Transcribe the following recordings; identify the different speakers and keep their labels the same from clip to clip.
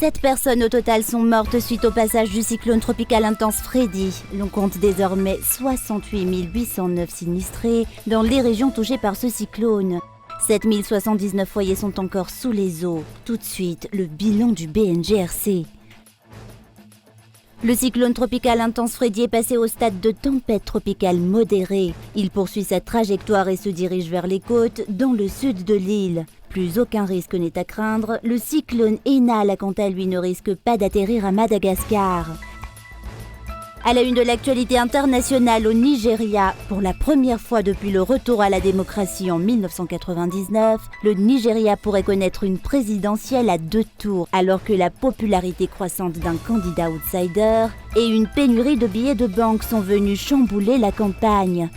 Speaker 1: 7 personnes au total sont mortes suite au passage du cyclone tropical intense Freddy. L'on compte désormais 68 809 sinistrés dans les régions touchées par ce cyclone. 7 079 foyers sont encore sous les eaux. Tout de suite, le bilan du BNGRC. Le cyclone tropical intense Freddy est passé au stade de tempête tropicale modérée. Il poursuit sa trajectoire et se dirige vers les côtes, dans le sud de l'île. Plus aucun risque n'est à craindre, le cyclone Enal, quant à lui, ne risque pas d'atterrir à Madagascar. À la une de l'actualité internationale au Nigeria, pour la première fois depuis le retour à la démocratie en 1999, le Nigeria pourrait connaître une présidentielle à 2 tours, alors que la popularité croissante d'un candidat outsider et une pénurie de billets de banque sont venus chambouler la campagne.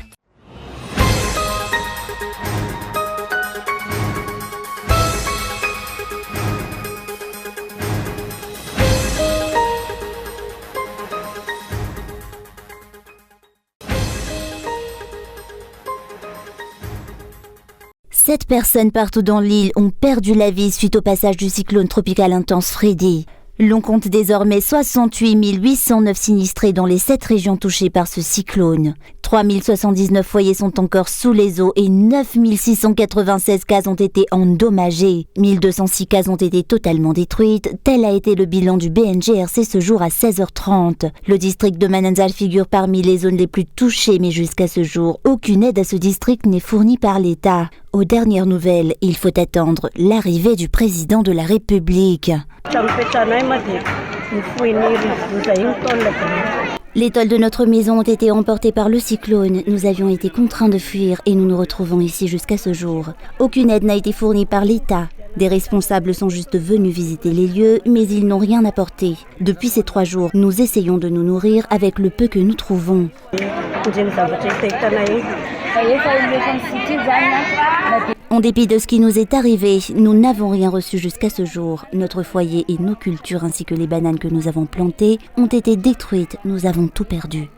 Speaker 1: Sept personnes partout dans l'île ont perdu la vie suite au passage du cyclone tropical intense Freddy. L'on compte désormais 68 809 sinistrés dans les 7 régions touchées par ce cyclone. 3 079 foyers sont encore sous les eaux et 9 696 cases ont été endommagées. 1 206 cases ont été totalement détruites. Tel a été le bilan du BNGRC ce jour à 16h30. Le district de Mananzal figure parmi les zones les plus touchées, mais jusqu'à ce jour, aucune aide à ce district n'est fournie par l'État. Aux dernières nouvelles, il faut attendre l'arrivée du président de la République. Les tôles de notre maison ont été emportées par le cyclone. Nous avions été contraints de fuir et nous nous retrouvons ici jusqu'à ce jour. Aucune aide n'a été fournie par l'État. Des responsables sont juste venus visiter les lieux, mais ils n'ont rien apporté. Depuis ces 3 jours, nous essayons de nous nourrir avec le peu que nous trouvons. En dépit de ce qui nous est arrivé, nous n'avons rien reçu jusqu'à ce jour. Notre foyer et nos cultures ainsi que les bananes que nous avons plantées ont été détruites. Nous avons tout perdu.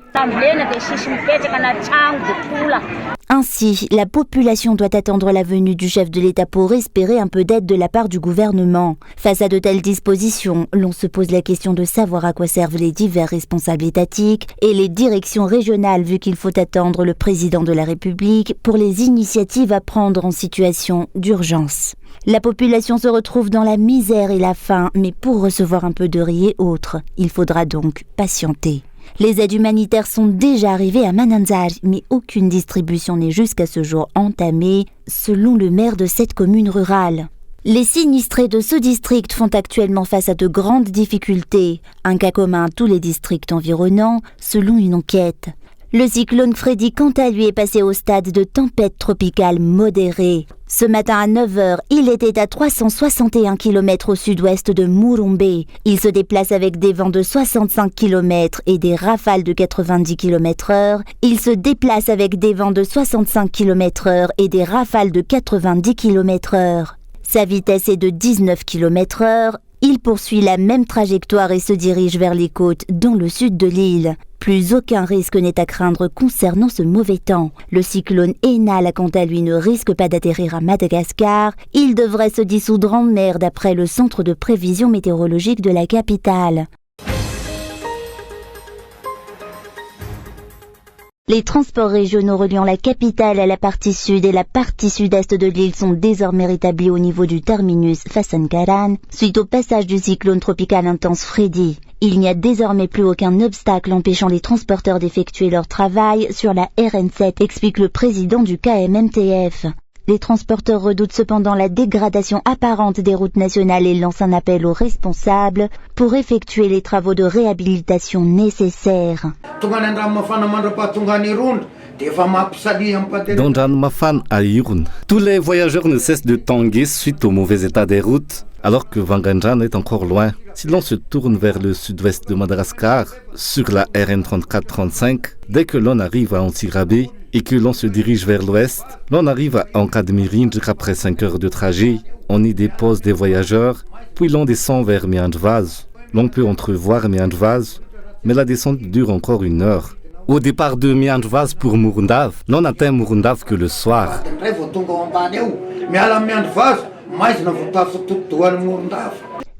Speaker 1: Ainsi, la population doit attendre la venue du chef de l'État pour espérer un peu d'aide de la part du gouvernement. Face à de telles dispositions, l'on se pose la question de savoir à quoi servent les divers responsables étatiques et les directions régionales, vu qu'il faut attendre le président de la République pour les initiatives à prendre en situation d'urgence. La population se retrouve dans la misère et la faim, mais pour recevoir un peu de riz et autres, il faudra donc patienter. Les aides humanitaires sont déjà arrivées à Mananzal, mais aucune distribution n'est jusqu'à ce jour entamée, selon le maire de cette commune rurale. Les sinistrés de ce district font actuellement face à de grandes difficultés, un cas commun à tous les districts environnants, selon une enquête. Le cyclone Freddy, quant à lui, est passé au stade de tempête tropicale modérée. Ce matin à 9h, il était à 361 km au sud-ouest de Murumbe. Il se déplace avec des vents de 65 km et des rafales de 90 km/h. Il se déplace avec des vents de 65 km/h et des rafales de 90 km/h. Sa vitesse est de 19 km/h. Il poursuit la même trajectoire et se dirige vers les côtes dans le sud de l'île. Plus aucun risque n'est à craindre concernant ce mauvais temps. Le cyclone Enal, quant à lui, ne risque pas d'atterrir à Madagascar. Il devrait se dissoudre en mer d'après le centre de prévision météorologique de la capitale. Les transports régionaux reliant la capitale à la partie sud et la partie sud-est de l'île sont désormais rétablis au niveau du terminus Fassankaran suite au passage du cyclone tropical intense Freddy. Il n'y a désormais plus aucun obstacle empêchant les transporteurs d'effectuer leur travail sur la RN7, explique le président du KMMTF. Les transporteurs redoutent cependant la dégradation apparente des routes nationales et lancent un appel aux responsables pour effectuer les travaux de réhabilitation nécessaires.
Speaker 2: Dans Ranmafan à Irun, tous les voyageurs ne cessent de tanguer suite au mauvais état des routes, alors que Wanganjan est encore loin. Si l'on se tourne vers le sud-ouest de Madagascar, sur la RN 34-35, dès que l'on arrive à Antsirabe et que l'on se dirige vers l'ouest, l'on arrive à Ankadmirinj après 5 heures de trajet. On y dépose des voyageurs, puis l'on descend vers Miandvaz. L'on peut entrevoir Miandvaz, mais la descente dure encore 1 heure. Au départ de Miandvaz pour Murundav, l'on atteint Murundav que le soir.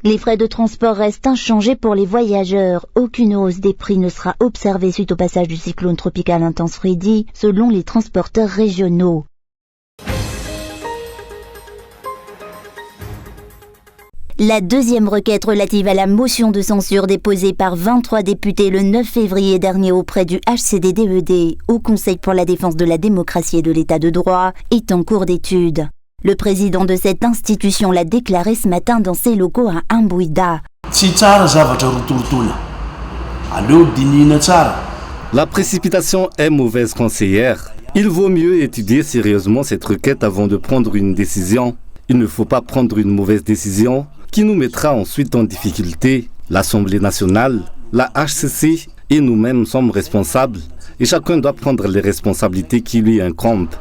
Speaker 1: Les frais de transport restent inchangés pour les voyageurs. Aucune hausse des prix ne sera observée suite au passage du cyclone tropical intense Freddy, selon les transporteurs régionaux. La deuxième requête relative à la motion de censure déposée par 23 députés le 9 février dernier auprès du HCDDED, au Conseil pour la défense de la démocratie et de l'état de droit, est en cours d'étude. Le président de cette institution l'a déclaré ce matin dans ses locaux à Amboïda.
Speaker 2: La précipitation est mauvaise conseillère. Il vaut mieux étudier sérieusement cette requête avant de prendre une décision. Il ne faut pas prendre une mauvaise décision qui nous mettra ensuite en difficulté. L'Assemblée nationale, la HCC et nous-mêmes sommes responsables et chacun doit prendre les responsabilités qui lui incombent.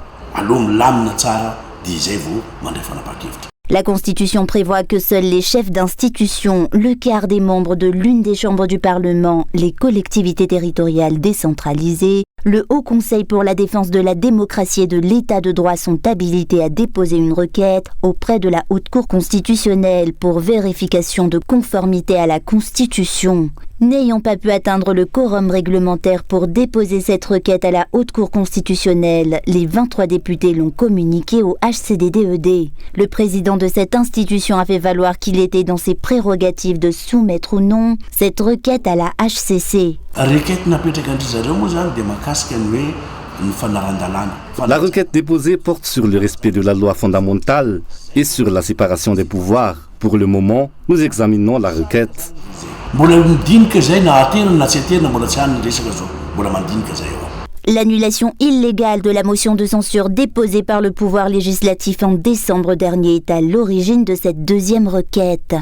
Speaker 1: La Constitution prévoit que seuls les chefs d'institution, le quart des membres de l'une des chambres du Parlement, les collectivités territoriales décentralisées, le Haut Conseil pour la défense de la démocratie et de l'état de droit sont habilités à déposer une requête auprès de la Haute Cour constitutionnelle pour vérification de conformité à la Constitution. N'ayant pas pu atteindre le quorum réglementaire pour déposer cette requête à la Haute Cour constitutionnelle, les 23 députés l'ont communiqué au HCDDED. Le président de cette institution a fait valoir qu'il était dans ses prérogatives de soumettre ou non cette requête à la HCC.
Speaker 2: La requête déposée porte sur le respect de la loi fondamentale et sur la séparation des pouvoirs. Pour le moment, nous examinons la requête.
Speaker 1: L'annulation illégale de la motion de censure déposée par le pouvoir législatif en décembre dernier est à l'origine de cette deuxième requête.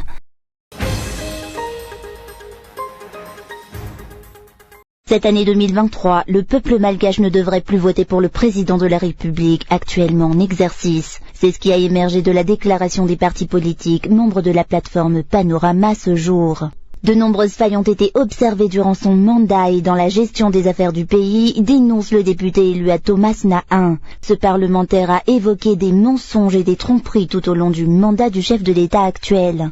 Speaker 1: Cette année 2023, le peuple malgache ne devrait plus voter pour le président de la République actuellement en exercice. C'est ce qui a émergé de la déclaration des partis politiques membres de la plateforme Panorama ce jour. De nombreuses failles ont été observées durant son mandat et dans la gestion des affaires du pays, dénonce le député élu à Thomas Nahin. Ce parlementaire a évoqué des mensonges et des tromperies tout au long du mandat du chef de l'État actuel.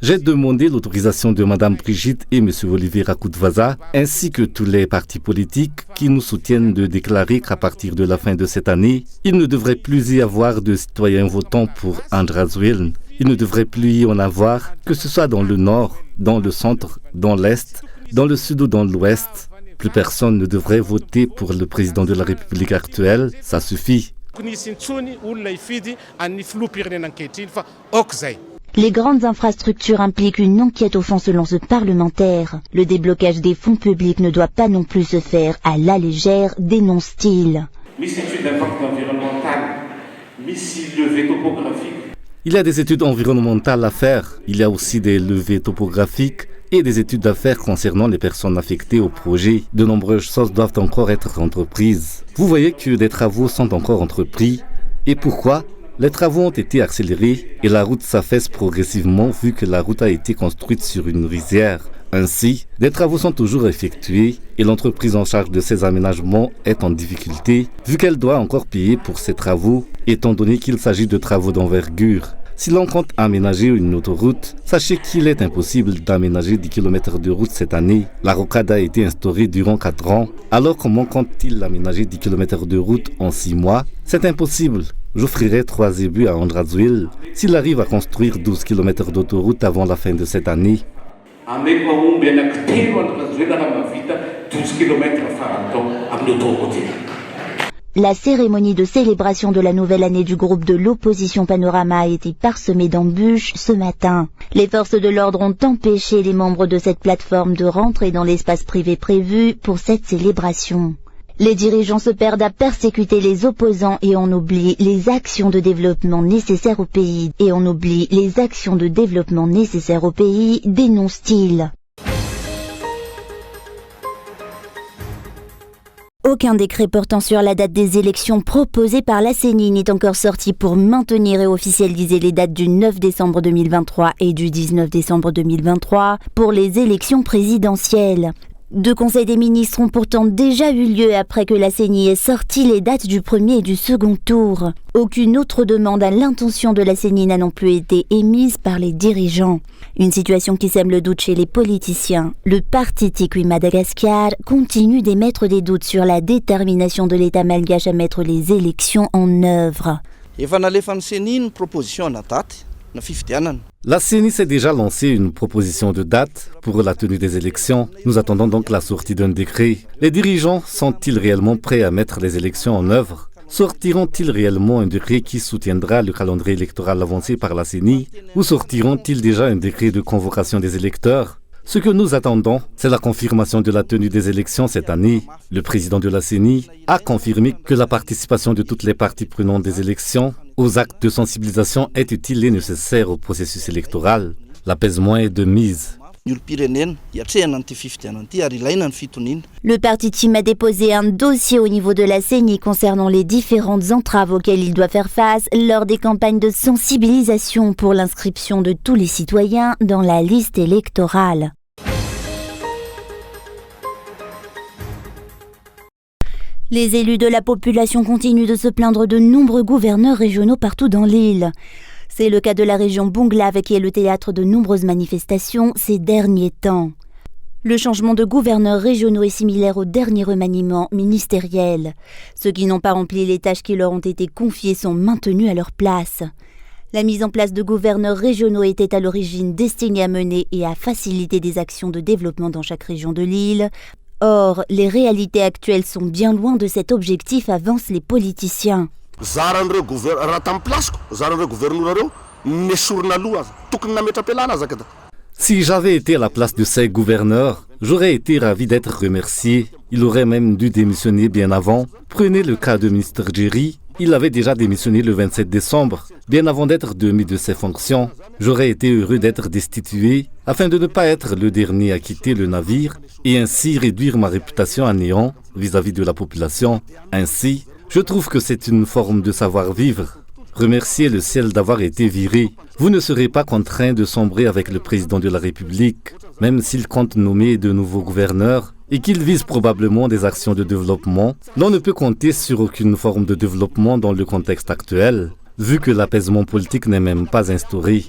Speaker 2: J'ai demandé l'autorisation de Mme Brigitte et M. Olivier Rakoutvasa, ainsi que tous les partis politiques qui nous soutiennent de déclarer qu'à partir de la fin de cette année, il ne devrait plus y avoir de citoyens votants pour Andrazwil. Il ne devrait plus y en avoir, que ce soit dans le nord, dans le centre, dans l'est, dans le sud ou dans l'ouest. Plus personne ne devrait voter pour le président de la République actuelle, ça suffit.
Speaker 1: Les grandes infrastructures impliquent une enquête au fond selon ce parlementaire. Le déblocage des fonds publics ne doit pas non plus se faire à la légère, dénonce-t-il.
Speaker 2: Il y a des études environnementales à faire. Il y a aussi des levées topographiques et des études à faire concernant les personnes affectées au projet. De nombreuses choses doivent encore être entreprises. Vous voyez que des travaux sont encore entrepris. Et pourquoi ? Les travaux ont été accélérés et la route s'affaisse progressivement vu que la route a été construite sur une rizière. Ainsi, des travaux sont toujours effectués et l'entreprise en charge de ces aménagements est en difficulté vu qu'elle doit encore payer pour ces travaux étant donné qu'il s'agit de travaux d'envergure. Si l'on compte aménager une autoroute, sachez qu'il est impossible d'aménager 10 km de route cette année. La rocade a été instaurée durant 4 ans. Alors comment compte-t-il aménager 10 km de route en 6 mois ? C'est impossible. J'offrirai 3 ébus à Andrazwil s'il arrive à construire 12 km d'autoroute avant la fin de cette année.
Speaker 1: La cérémonie de célébration de la nouvelle année du groupe de l'opposition Panorama a été parsemée d'embûches ce matin. Les forces de l'ordre ont empêché les membres de cette plateforme de rentrer dans l'espace privé prévu pour cette célébration. Les dirigeants se perdent à persécuter les opposants et on oublie les actions de développement nécessaires au pays. Dénonce-t-il. Aucun décret portant sur la date des élections proposées par la CENI n'est encore sorti pour maintenir et officialiser les dates du 9 décembre 2023 et du 19 décembre 2023 pour les élections présidentielles. 2 conseils des ministres ont pourtant déjà eu lieu après que la CENI ait sorti les dates du premier et du second tour. Aucune autre demande à l'intention de la CENI n'a non plus été émise par les dirigeants. Une situation qui sème le doute chez les politiciens. Le parti Tikwi Madagascar continue d'émettre des doutes sur la détermination de l'État malgache à mettre les élections en œuvre.
Speaker 2: La CENI s'est déjà lancé une proposition de date pour la tenue des élections. Nous attendons donc la sortie d'un décret. Les dirigeants sont-ils réellement prêts à mettre les élections en œuvre? Sortiront-ils réellement un décret qui soutiendra le calendrier électoral avancé par la CENI? Ou sortiront-ils déjà un décret de convocation des électeurs? Ce que nous attendons, c'est la confirmation de la tenue des élections cette année. Le président de la CENI a confirmé que la participation de toutes les parties prenantes des élections aux actes de sensibilisation est utile et nécessaire au processus électoral. L'apaisement est de mise.
Speaker 1: Le parti TIM a déposé un dossier au niveau de la CENI concernant les différentes entraves auxquelles il doit faire face lors des campagnes de sensibilisation pour l'inscription de tous les citoyens dans la liste électorale. Les élus de la population continuent de se plaindre de nombreux gouverneurs régionaux partout dans l'île. C'est le cas de la région Bonglave qui est le théâtre de nombreuses manifestations ces derniers temps. Le changement de gouverneurs régionaux est similaire au dernier remaniement ministériel. Ceux qui n'ont pas rempli les tâches qui leur ont été confiées sont maintenus à leur place. La mise en place de gouverneurs régionaux était à l'origine destinée à mener et à faciliter des actions de développement dans chaque région de l'île. Or, les réalités actuelles sont bien loin de cet objectif, avancent les politiciens.
Speaker 2: Si j'avais été à la place de ces gouverneurs, j'aurais été ravi d'être remercié. Il aurait même dû démissionner bien avant. Prenez le cas de Mr. Jerry. Il avait déjà démissionné le 27 décembre, bien avant d'être démis de ses fonctions. J'aurais été heureux d'être destitué afin de ne pas être le dernier à quitter le navire et ainsi réduire ma réputation à néant vis-à-vis de la population. Ainsi, je trouve que c'est une forme de savoir-vivre. Remerciez le ciel d'avoir été viré. Vous ne serez pas contraint de sombrer avec le président de la République, même s'il compte nommer de nouveaux gouverneurs et qu'il vise probablement des actions de développement. L'on ne peut compter sur aucune forme de développement dans le contexte actuel, vu que l'apaisement politique n'est même pas instauré.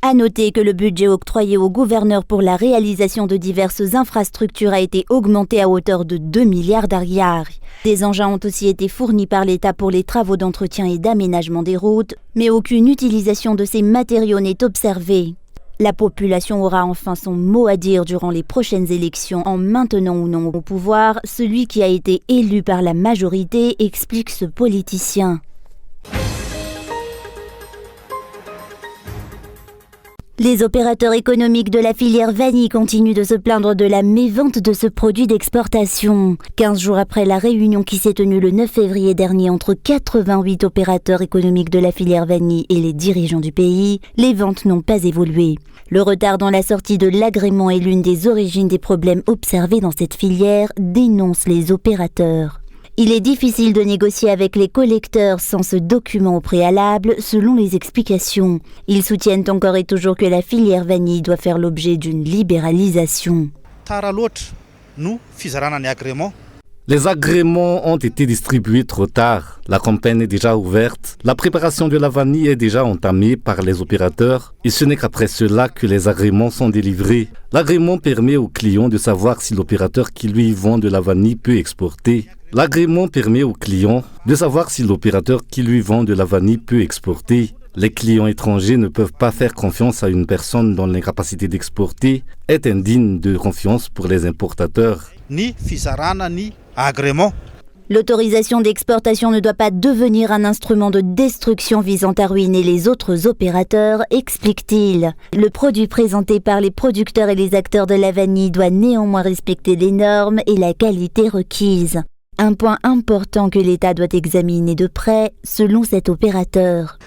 Speaker 1: À noter que le budget octroyé aux gouverneurs pour la réalisation de diverses infrastructures a été augmenté à hauteur de 2 milliards d'ariars. Des engins ont aussi été fournis par l'État pour les travaux d'entretien et d'aménagement des routes, mais aucune utilisation de ces matériaux n'est observée. La population aura enfin son mot à dire durant les prochaines élections en maintenant ou non au pouvoir celui qui a été élu par la majorité, explique ce politicien. Les opérateurs économiques de la filière vanille continuent de se plaindre de la mévente de ce produit d'exportation. 15 jours après la réunion qui s'est tenue le 9 février dernier entre 88 opérateurs économiques de la filière vanille et les dirigeants du pays, les ventes n'ont pas évolué. Le retard dans la sortie de l'agrément est l'une des origines des problèmes observés dans cette filière, dénoncent les opérateurs. Il est difficile de négocier avec les collecteurs sans ce document au préalable, selon les explications. Ils soutiennent encore et toujours que la filière vanille doit faire l'objet d'une libéralisation.
Speaker 2: Les agréments ont été distribués trop tard. La campagne est déjà ouverte. La préparation de la vanille est déjà entamée par les opérateurs et ce n'est qu'après cela que les agréments sont délivrés. L'agrément permet au client de savoir si l'opérateur qui lui vend de la vanille peut exporter. L'agrément permet au client de savoir si l'opérateur qui lui vend de la vanille peut exporter. Les clients étrangers ne peuvent pas faire confiance à une personne dont l'incapacité d'exporter est indigne de confiance pour les importateurs.
Speaker 1: L'autorisation d'exportation ne doit pas devenir un instrument de destruction visant à ruiner les autres opérateurs, explique-t-il. Le produit présenté par les producteurs et les acteurs de la vanille doit néanmoins respecter les normes et la qualité requise. Un point important que l'État doit examiner de près, selon cet opérateur.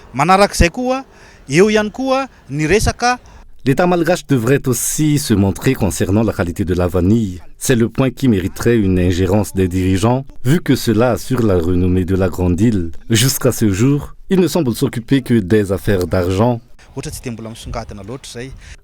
Speaker 2: L'État malgache devrait aussi se montrer concernant la qualité de la vanille. C'est le point qui mériterait une ingérence des dirigeants, vu que cela assure la renommée de la grande île. Jusqu'à ce jour, il ne semble s'occuper que des affaires d'argent.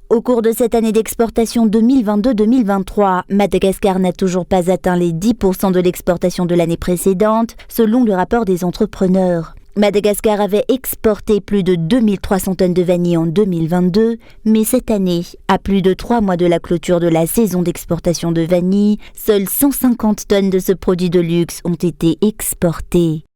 Speaker 1: Au cours de cette année d'exportation 2022-2023, Madagascar n'a toujours pas atteint les 10% de l'exportation de l'année précédente, selon le rapport des entrepreneurs. Madagascar avait exporté plus de 2300 tonnes de vanille en 2022, mais cette année, à plus de 3 mois de la clôture de la saison d'exportation de vanille, seules 150 tonnes de ce produit de luxe ont été exportées.